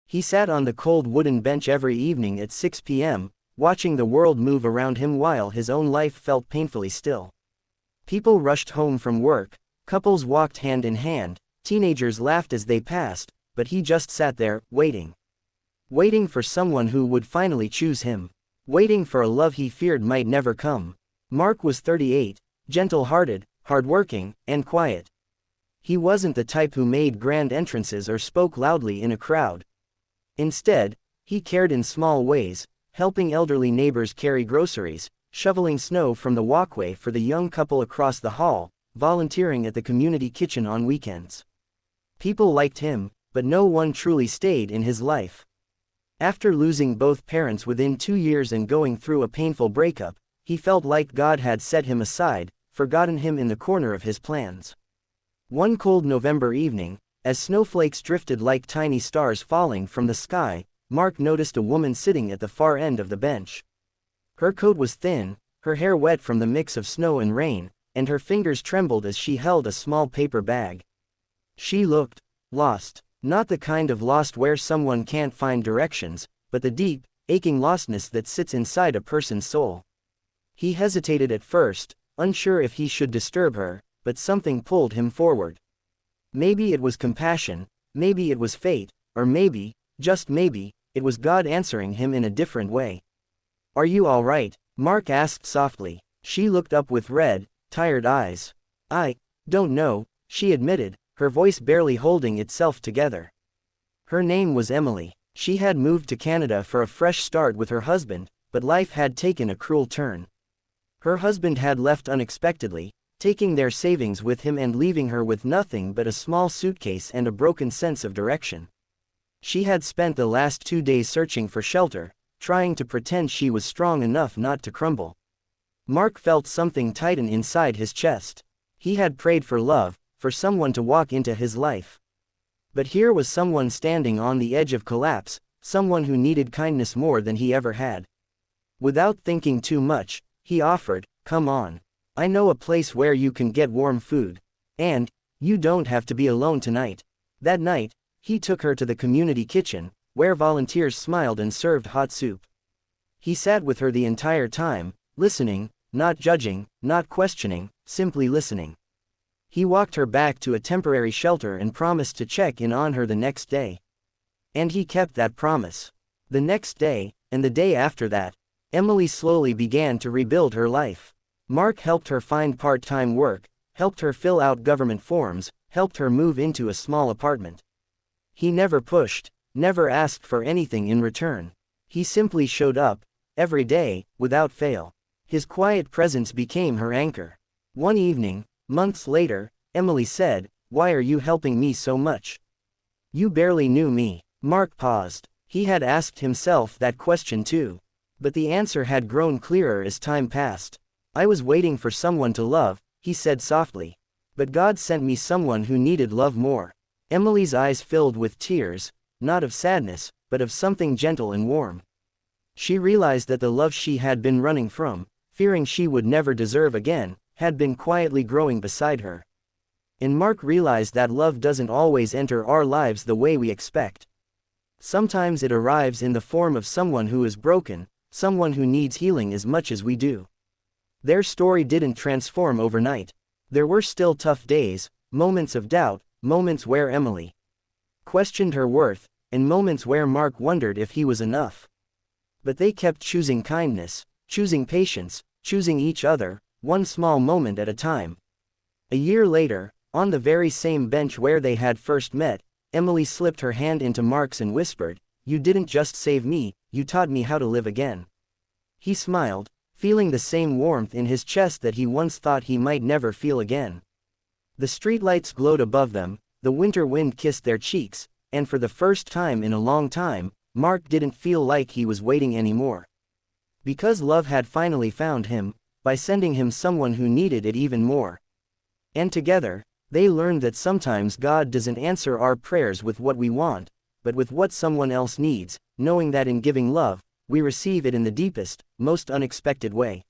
He sat on the cold wooden bench every evening at 6 p.m., watching the world move around him while his own life felt painfully still. People rushed home from work, couples walked hand in hand, teenagers laughed as they passed, but he just sat there, waiting. Waiting for someone who would finally choose him. Waiting for a love he feared might never come. Mark was 38, gentle-hearted, hard-working, and quiet. He wasn't the type who made grand entrances or spoke loudly in a crowd. Instead, he cared in small ways, helping elderly neighbors carry groceries, shoveling snow from the walkway for the young couple across the hall, volunteering at the community kitchen on weekends. People liked him, but no one truly stayed in his life. After losing both parents within 2 years and going through a painful breakup, he felt like God had set him aside, forgotten him in the corner of his plans. One cold November evening, as snowflakes drifted like tiny stars falling from the sky, Mark noticed a woman sitting at the far end of the bench. Her coat was thin, her hair wet from the mix of snow and rain, and her fingers trembled as she held a small paper bag. She looked lost, not the kind of lost where someone can't find directions, but the deep, aching lostness that sits inside a person's soul. He hesitated at first, unsure if he should disturb her, but something pulled him forward. Maybe it was compassion, maybe it was fate, or maybe, just maybe, it was God answering him in a different way. "Are you all right?" Mark asked softly. She looked up with red, tired eyes. "I don't know," she admitted, her voice barely holding itself together. Her name was Emily. She had moved to Canada for a fresh start with her husband, but life had taken a cruel turn. Her husband had left unexpectedly, taking their savings with him and leaving her with nothing but a small suitcase and a broken sense of direction. She had spent the last 2 days searching for shelter, trying to pretend she was strong enough not to crumble. Mark felt something tighten inside his chest. He had prayed for love, for someone to walk into his life. But here was someone standing on the edge of collapse, someone who needed kindness more than he ever had. Without thinking too much, he offered, "Come on. I know a place where you can get warm food. And, you don't have to be alone tonight." That night, he took her to the community kitchen, where volunteers smiled and served hot soup. He sat with her the entire time, listening, not judging, not questioning, simply listening. He walked her back to a temporary shelter and promised to check in on her the next day. And he kept that promise. The next day, and the day after that, Emily slowly began to rebuild her life. Mark helped her find part-time work, helped her fill out government forms, helped her move into a small apartment. He never pushed, never asked for anything in return. He simply showed up, every day, without fail. His quiet presence became her anchor. One evening, months later, Emily said, "Why are you helping me so much? You barely knew me." Mark paused. He had asked himself that question too. But the answer had grown clearer as time passed. "I was waiting for someone to love," he said softly. "But God sent me someone who needed love more." Emily's eyes filled with tears, not of sadness, but of something gentle and warm. She realized that the love she had been running from, fearing she would never deserve again, had been quietly growing beside her. And Mark realized that love doesn't always enter our lives the way we expect. Sometimes it arrives in the form of someone who is broken, someone who needs healing as much as we do. Their story didn't transform overnight. There were still tough days, moments of doubt, moments where Emily questioned her worth, and moments where Mark wondered if he was enough. But they kept choosing kindness, choosing patience, choosing each other, one small moment at a time. A year later, on the very same bench where they had first met, Emily slipped her hand into Mark's and whispered, "You didn't just save me, you taught me how to live again." He smiled, feeling the same warmth in his chest that he once thought he might never feel again. The streetlights glowed above them, the winter wind kissed their cheeks, and for the first time in a long time, Mark didn't feel like he was waiting anymore. Because love had finally found him, by sending him someone who needed it even more. And together, they learned that sometimes God doesn't answer our prayers with what we want, but with what someone else needs, knowing that in giving love, we receive it in the deepest, most unexpected way.